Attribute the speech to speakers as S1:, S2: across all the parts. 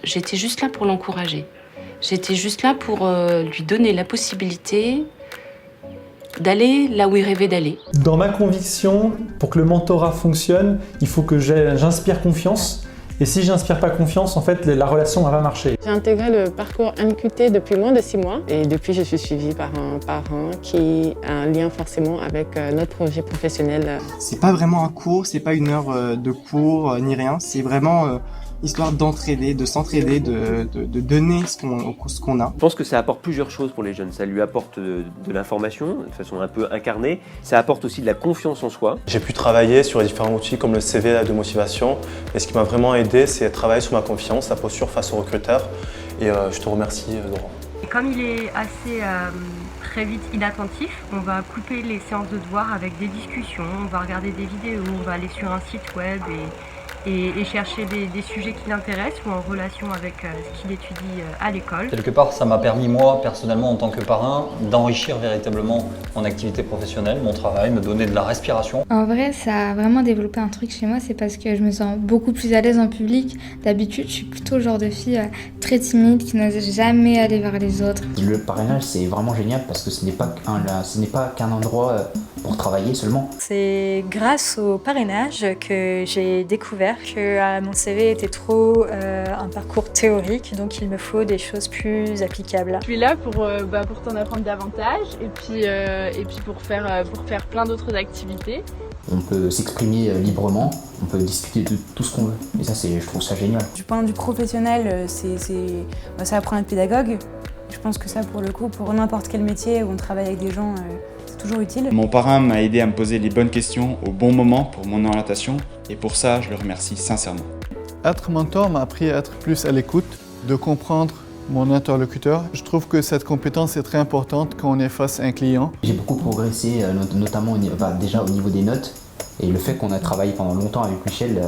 S1: j'étais juste là pour l'encourager. J'étais juste là pour lui donner la possibilité d'aller là où il rêvait d'aller.
S2: Dans ma conviction, pour que le mentorat fonctionne, il faut que j'inspire confiance. Et si j'inspire pas confiance, en fait, la relation va pas marcher.
S3: J'ai intégré le parcours MQT depuis moins de 6 mois. Et depuis, je suis suivie par un parrain qui a un lien forcément avec notre projet professionnel.
S4: C'est pas vraiment un cours, c'est pas une heure de cours ni rien. C'est vraiment histoire d'entraider, de s'entraider, de donner ce qu'on a.
S5: Je pense que ça apporte plusieurs choses pour les jeunes. Ça lui apporte de l'information de façon un peu incarnée. Ça apporte aussi de la confiance en soi.
S6: J'ai pu travailler sur les différents outils comme le CV de motivation. Et ce qui m'a vraiment aidé, c'est travailler sur ma confiance, la posture face aux recruteurs. Et je te remercie, Laurent.
S7: Et comme il est assez très vite inattentif, on va couper les séances de devoirs avec des discussions, on va regarder des vidéos, on va aller sur un site web et chercher des sujets qui l'intéressent ou en relation avec ce qu'il étudie à l'école.
S8: Quelque part, ça m'a permis, moi, personnellement, en tant que parrain, d'enrichir véritablement mon activité professionnelle, mon travail, me donner de la respiration.
S9: En vrai, ça a vraiment développé un truc chez moi, c'est parce que je me sens beaucoup plus à l'aise en public. D'habitude, je suis plutôt le genre de fille très timide, qui n'ose jamais aller vers les autres.
S10: Le parrainage, c'est vraiment génial parce que ce n'est pas qu'un endroit pour travailler seulement.
S11: C'est grâce au parrainage que j'ai découvert que mon CV était trop un parcours théorique, donc il me faut des choses plus applicables.
S12: Je suis là pour t'en apprendre davantage et puis pour faire plein d'autres activités.
S10: On peut s'exprimer librement, on peut discuter de tout ce qu'on veut. Et ça, je trouve ça génial.
S13: Du point de vue professionnel, ça apprend à être pédagogue. Je pense que ça, pour le coup, pour n'importe quel métier où on travaille avec des gens, c'est toujours utile.
S14: Mon parrain m'a aidé à me poser les bonnes questions au bon moment pour mon orientation et pour ça, je le remercie sincèrement.
S15: Être mentor m'a appris à être plus à l'écoute, de comprendre mon interlocuteur. Je trouve que cette compétence est très importante quand on est face à un client.
S10: J'ai beaucoup progressé, notamment déjà au niveau des notes. Et le fait qu'on a travaillé pendant longtemps avec Michel,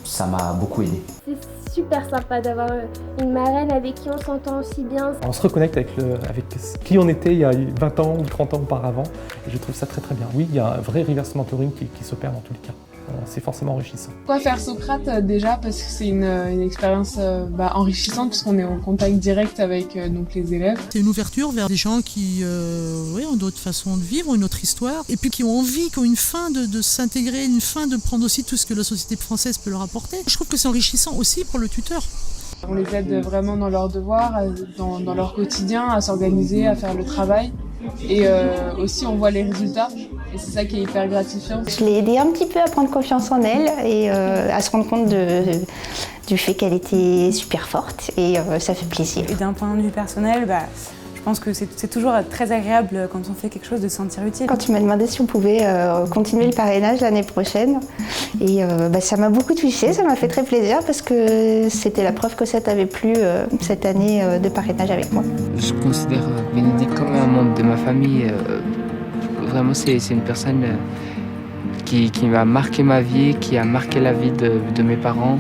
S10: ça m'a beaucoup aidé.
S16: C'est super sympa d'avoir une marraine avec qui on s'entend aussi bien.
S2: On se reconnecte avec qui on était il y a 20 ans ou 30 ans auparavant. Et je trouve ça très très bien. Oui, il y a un vrai reverse mentoring qui s'opère dans tous les cas. C'est forcément enrichissant.
S12: Pourquoi faire Socrate déjà? Parce que c'est une expérience enrichissante puisqu'on est en contact direct avec donc les élèves.
S17: C'est une ouverture vers des gens qui ont d'autres façons de vivre, une autre histoire, et puis qui ont envie, qui ont une fin de s'intégrer, une fin de prendre aussi tout ce que la société française peut leur apporter. Je trouve que c'est enrichissant aussi pour le tuteur.
S12: On les aide vraiment dans leurs devoirs, dans leur quotidien, à s'organiser, à faire le travail. Et aussi on voit les résultats et c'est ça qui est hyper gratifiant.
S18: Je l'ai aidé un petit peu à prendre confiance en elle et à se rendre compte du fait qu'elle était super forte et ça fait plaisir.
S13: Et d'un point de vue personnel, je pense que c'est toujours très agréable quand on fait quelque chose de se sentir utile.
S18: Quand tu m'as demandé si on pouvait continuer le parrainage l'année prochaine, et ça m'a beaucoup touchée, ça m'a fait très plaisir parce que c'était la preuve que ça t'avait plu cette année de parrainage avec moi.
S19: Je considère Bénédicte comme un membre de ma famille. Vraiment, c'est une personne qui m'a marqué ma vie, qui a marqué la vie de mes parents.